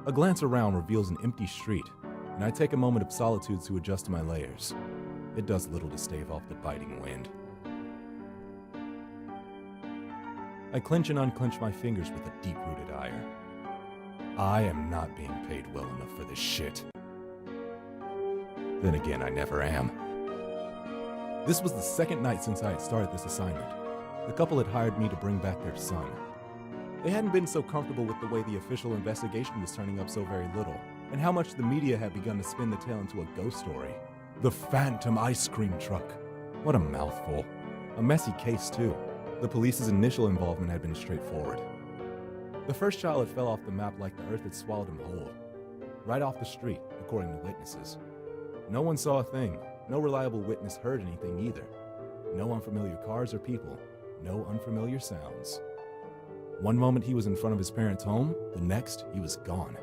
A glance around reveals an empty street, and I take a moment of solitude to adjust my layers. It does little to stave off the biting wind. I clench and unclench my fingers with a deep-rooted ire. I am not being paid well enough for this shit. Then again, I never am. This was the second night since I had started this assignment. The couple had hired me to bring back their son. They hadn't been so comfortable with the way the official investigation was turning up so very little, and how much the media had begun to spin the tale into a ghost story. The Phantom Ice Cream Truck. What a mouthful. A messy case, too. The police's initial involvement had been straightforward. The first child had fell off the map like the earth had swallowed him whole. Right off the street, according to witnesses. No one saw a thing. No reliable witness heard anything either. No unfamiliar cars or people. No unfamiliar sounds. One moment he was in front of his parents' home, the next he was gone.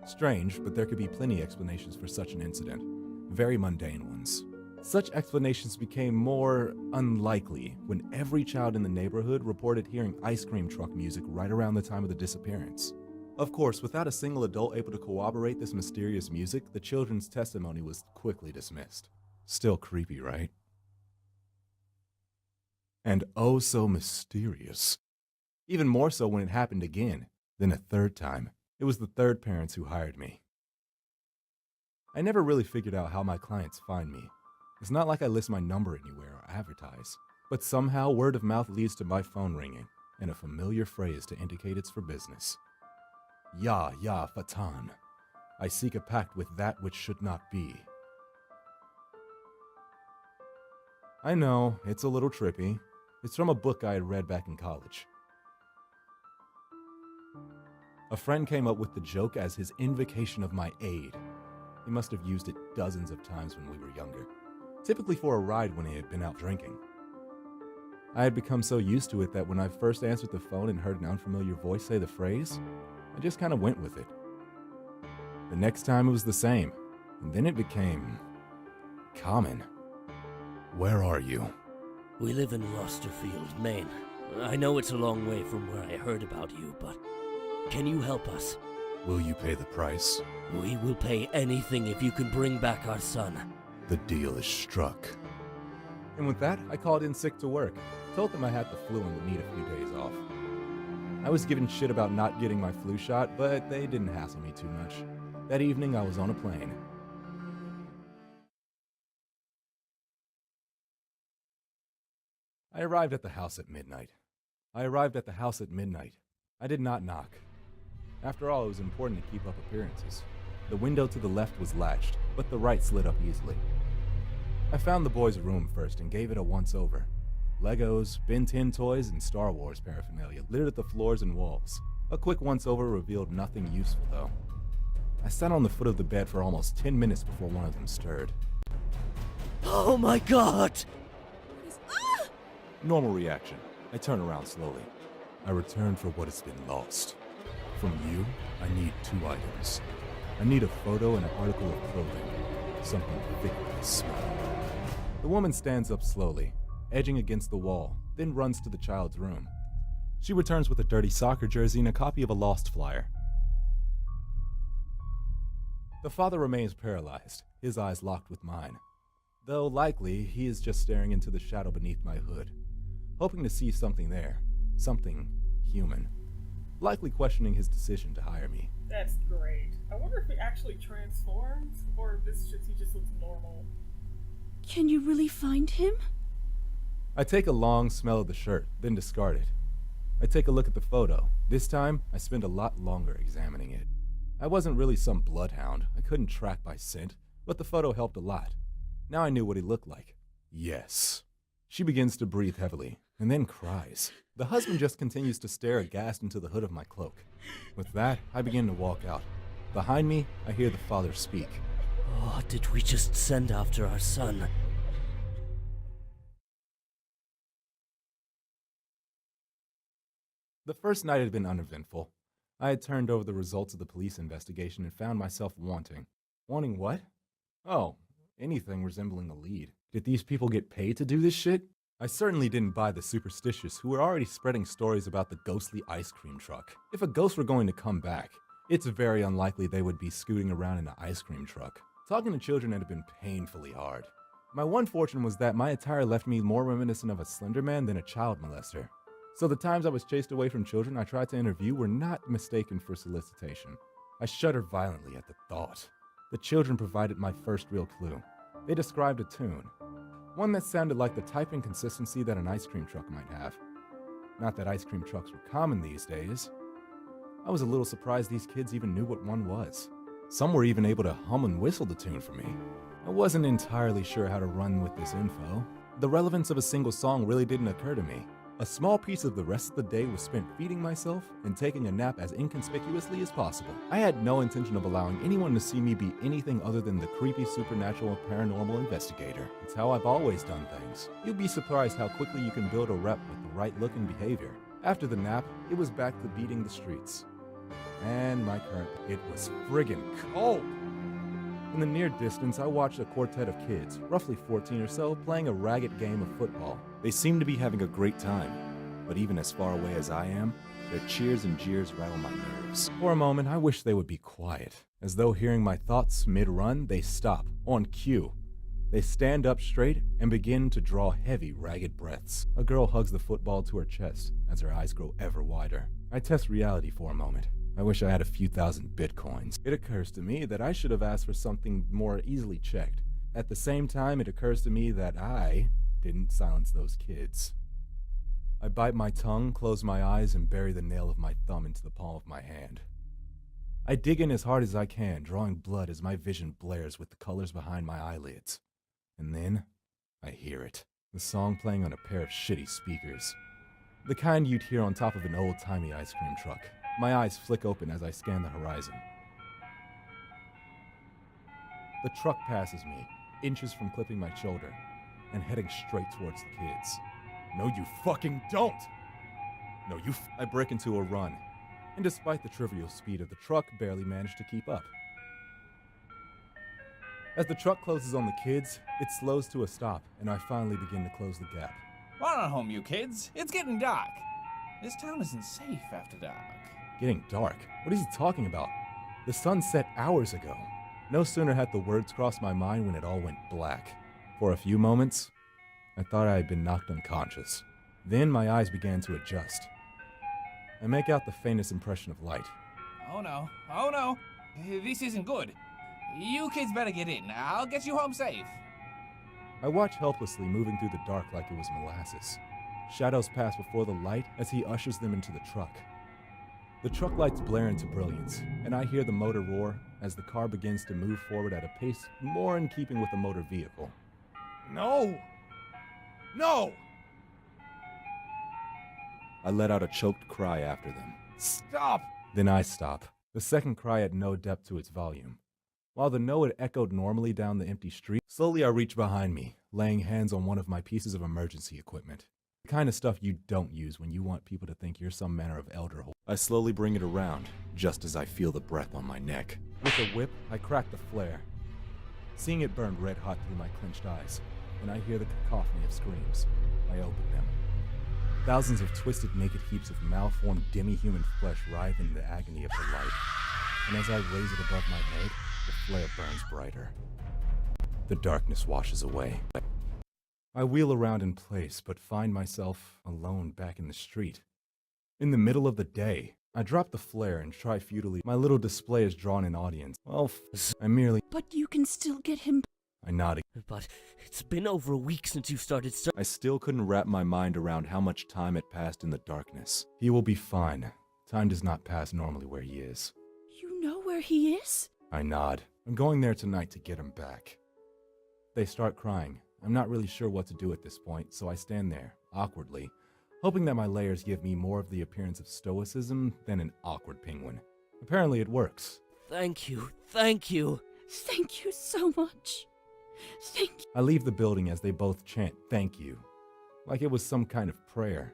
Strange, but there could be plenty explanations for such an incident. Very mundane ones. Such explanations became more unlikely when every child in the neighborhood reported hearing ice cream truck music right around the time of the disappearance. Of course, without a single adult able to corroborate this mysterious music, the children's testimony was quickly dismissed. Still creepy, right? And oh so mysterious. Even more so when it happened again, then a third time. It was the third parents who hired me. I never really figured out how my clients find me. It's not like I list my number anywhere or advertise, but somehow word of mouth leads to my phone ringing, and a familiar phrase to indicate it's for business. Ya, ya, Fatan. I seek a pact with that which should not be. I know, it's a little trippy. It's from a book I had read back in college. A friend came up with the joke as his invocation of my aid. He must have used it dozens of times when we were younger, typically for a ride when he had been out drinking. I had become so used to it that when I first answered the phone and heard an unfamiliar voice say the phrase, I just kind of went with it. The next time it was the same, and then it became common. Where are you? We live in Losterfield, Maine. I know it's a long way from where I heard about you, but can you help us? Will you pay the price? We will pay anything if you can bring back our son. The deal is struck. And with that, I called in sick to work. Told them I had the flu and would need a few days off. I was given shit about not getting my flu shot, but they didn't hassle me too much. That evening, I was on a plane. I arrived at the house at midnight. I did not knock. After all, it was important to keep up appearances. The window to the left was latched, but the right slid up easily. I found the boys' room first and gave it a once-over. Legos, Ben 10 toys, and Star Wars paraphernalia littered the floors and walls. A quick once-over revealed nothing useful, though. I sat on the foot of the bed for almost 10 minutes before one of them stirred. Oh my god! Normal reaction. I turn around slowly. I return for what has been lost. From you, I need 2 items. I need a photo and an article of clothing. Something thick with a smell. The woman stands up slowly, edging against the wall, then runs to the child's room. She returns with a dirty soccer jersey and a copy of a Lost flyer. The father remains paralyzed, his eyes locked with mine. Though likely, he is just staring into the shadow beneath my hood, hoping to see something there, something human. Likely questioning his decision to hire me. That's great. I wonder if it actually transforms, or if this just he just looks normal. Can you really find him? I take a long smell of the shirt, then discard it. I take a look at the photo. This time, I spend a lot longer examining it. I wasn't really some bloodhound. I couldn't track by scent, but the photo helped a lot. Now I knew what he looked like. Yes. She begins to breathe heavily, and then cries. The husband just continues to stare aghast into the hood of my cloak. With that, I begin to walk out. Behind me, I hear the father speak. Oh, did we just send after our son? The first night had been uneventful. I had turned over the results of the police investigation and found myself wanting. Wanting what? Oh, anything resembling a lead. Did these people get paid to do this shit? I certainly didn't buy the superstitious who were already spreading stories about the ghostly ice cream truck. If a ghost were going to come back, it's very unlikely they would be scooting around in an ice cream truck. Talking to children had been painfully hard. My one fortune was that my attire left me more reminiscent of a slender man than a child molester. So the times I was chased away from children I tried to interview were not mistaken for solicitation. I shuddered violently at the thought. The children provided my first real clue. They described a tune. One that sounded like the type and consistency that an ice cream truck might have. Not that ice cream trucks were common these days. I was a little surprised these kids even knew what one was. Some were even able to hum and whistle the tune for me. I wasn't entirely sure how to run with this info. The relevance of a single song really didn't occur to me. A small piece of the rest of the day was spent feeding myself and taking a nap as inconspicuously as possible. I had no intention of allowing anyone to see me be anything other than the creepy supernatural paranormal investigator. It's how I've always done things. You'll be surprised how quickly you can build a rep with the right look and behavior. After the nap, it was back to beating the streets. And my current, it was friggin' cold. In the near distance, I watched a quartet of kids, roughly 14 or so, playing a ragged game of football. They seemed to be having a great time, but even as far away as I am, their cheers and jeers rattle my nerves. For a moment, I wish they would be quiet. As though hearing my thoughts mid-run, they stop, on cue. They stand up straight and begin to draw heavy, ragged breaths. A girl hugs the football to her chest as her eyes grow ever wider. I test reality for a moment. I wish I had a few thousand bitcoins. It occurs to me that I should have asked for something more easily checked. At the same time, it occurs to me that I didn't silence those kids. I bite my tongue, close my eyes, and bury the nail of my thumb into the palm of my hand. I dig in as hard as I can, drawing blood as my vision blares with the colors behind my eyelids. And then, I hear it. The song playing on a pair of shitty speakers. The kind you'd hear on top of an old-timey ice cream truck. My eyes flick open as I scan the horizon. The truck passes me, inches from clipping my shoulder, and heading straight towards the kids. No, you fucking don't! No, I break into a run, and despite the trivial speed of the truck, barely manage to keep up. As the truck closes on the kids, it slows to a stop, and I finally begin to close the gap. Run on home, you kids. It's getting dark. This town isn't safe after dark. Getting dark? What is he talking about? The sun set hours ago. No sooner had the words crossed my mind when it all went black. For a few moments, I thought I had been knocked unconscious. Then my eyes began to adjust. I make out the faintest impression of light. Oh no. This isn't good. You kids better get in. I'll get you home safe. I watch helplessly, moving through the dark like it was molasses. Shadows pass before the light as he ushers them into the truck. The truck lights blare into brilliance, and I hear the motor roar as the car begins to move forward at a pace more in keeping with a motor vehicle. No! No! I let out a choked cry after them. Stop! Then I stop. The second cry had no depth to its volume. While the no had echoed normally down the empty street, slowly I reach behind me, laying hands on one of my pieces of emergency equipment. The kind of stuff you don't use when you want people to think you're some manner of elder. I slowly bring it around, just as I feel the breath on my neck. With a whip, I crack the flare, seeing it burn red hot through my clenched eyes, and I hear the cacophony of screams. I open them. Thousands of twisted, naked heaps of malformed, demi-human flesh writhe in the agony of the light, and as I raise it above my head, the flare burns brighter. The darkness washes away. I wheel around in place, but find myself alone back in the street. In the middle of the day, I drop the flare and try futilely. My little display has drawn an audience. Well, I merely... But you can still get him. I nod. But it's been over a week since you started I still couldn't wrap my mind around how much time had passed in the darkness. He will be fine. Time does not pass normally where he is. You know where he is? I nod. I'm going there tonight to get him back. They start crying. I'm not really sure what to do at this point, so I stand there, awkwardly, hoping that my layers give me more of the appearance of stoicism than an awkward penguin. Apparently it works. Thank you. Thank you. Thank you so much. Thank you. I leave the building as they both chant thank you, like it was some kind of prayer.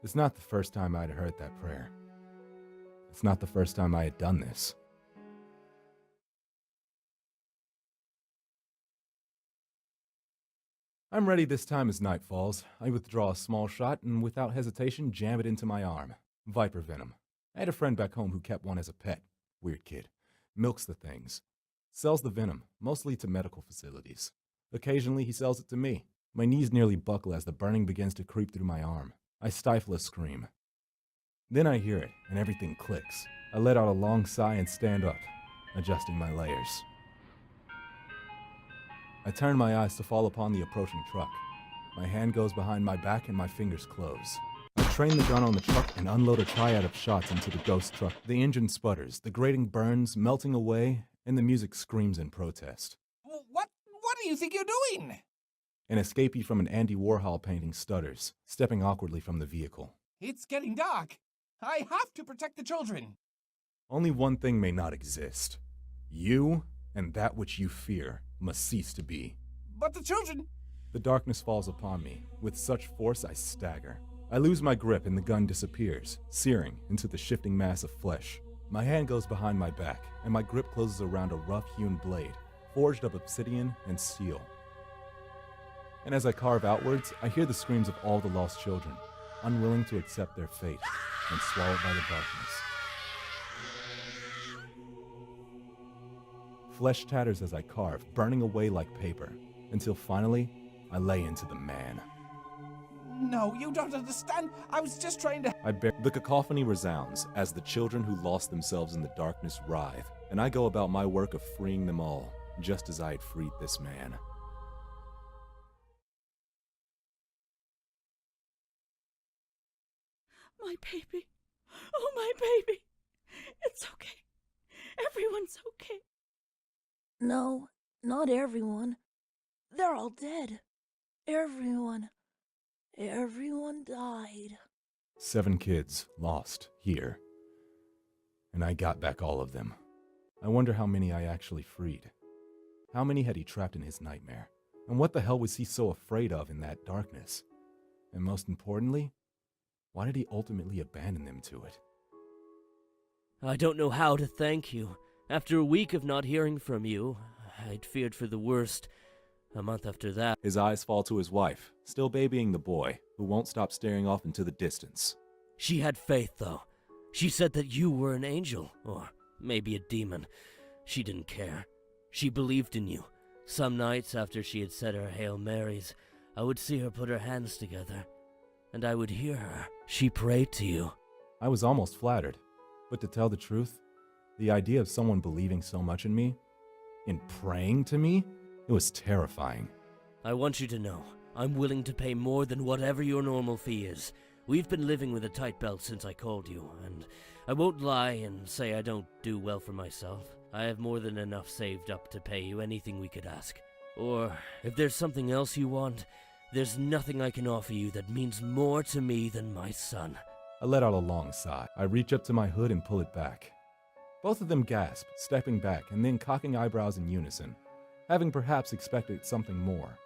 It's not the first time I'd heard that prayer. It's not the first time I had done this. I'm ready this time as night falls. I withdraw a small shot and without hesitation jam it into my arm. Viper venom. I had a friend back home who kept one as a pet. Weird kid. Milks the things. Sells the venom, mostly to medical facilities. Occasionally he sells it to me. My knees nearly buckle as the burning begins to creep through my arm. I stifle a scream. Then I hear it, and everything clicks. I let out a long sigh and stand up, adjusting my layers. I turn my eyes to fall upon the approaching truck. My hand goes behind my back and my fingers close. I train the gun on the truck and unload a triad of shots into the ghost truck. The engine sputters, the grating burns, melting away, and the music screams in protest. What do you think you're doing? An escapee from an Andy Warhol painting stutters, stepping awkwardly from the vehicle. It's getting dark. I have to protect the children. Only one thing may not exist. You and that which you fear must cease to be. But the children... The darkness falls upon me. With such force, I stagger. I lose my grip and the gun disappears, searing into the shifting mass of flesh. My hand goes behind my back, and my grip closes around a rough-hewn blade, forged of obsidian and steel. And as I carve outwards, I hear the screams of all the lost children, unwilling to accept their fate, and swallowed by the darkness. Flesh tatters as I carve, burning away like paper, until finally, I lay into the man. No, you don't understand. I was just trying to... The cacophony resounds as the children who lost themselves in the darkness writhe, and I go about my work of freeing them all, just as I had freed this man. My baby. Oh, my baby. It's okay. Everyone's okay. No, not everyone. They're all dead. Everyone died. 7 kids lost here. And I got back all of them. I wonder how many I actually freed. How many had he trapped in his nightmare? And what the hell was he so afraid of in that darkness? And most importantly, why did he ultimately abandon them to it? I don't know how to thank you. After a week of not hearing from you, I'd feared for the worst. A month after that... His eyes fall to his wife, still babying the boy, who won't stop staring off into the distance. She had faith, though. She said that you were an angel, or maybe a demon. She didn't care. She believed in you. Some nights after she had said her Hail Marys, I would see her put her hands together, and I would hear her. She prayed to you. I was almost flattered, but to tell the truth, the idea of someone believing so much in me, in praying to me, it was terrifying. I want you to know, I'm willing to pay more than whatever your normal fee is. We've been living with a tight belt since I called you, and I won't lie and say I don't do well for myself. I have more than enough saved up to pay you anything we could ask. Or, if there's something else you want, there's nothing I can offer you that means more to me than my son. I let out a long sigh. I reach up to my hood and pull it back. Both of them gasp, stepping back and then cocking eyebrows in unison, having perhaps expected something more.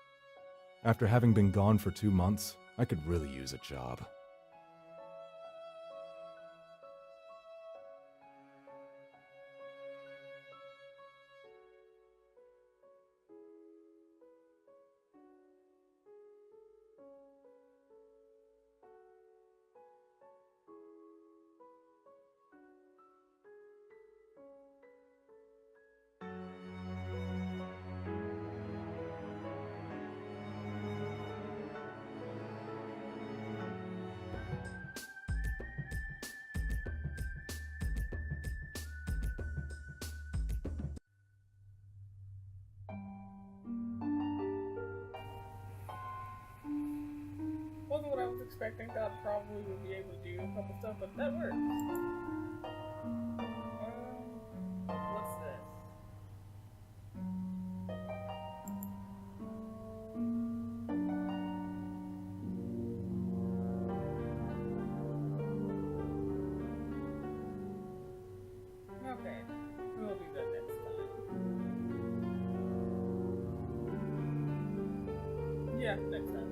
After having been gone for 2 months, I could really use a job. Wasn't what I was expecting. Thought I probably would be able to do a couple stuff, but that works. What's this? Okay, we'll do that next time. Yeah, next time.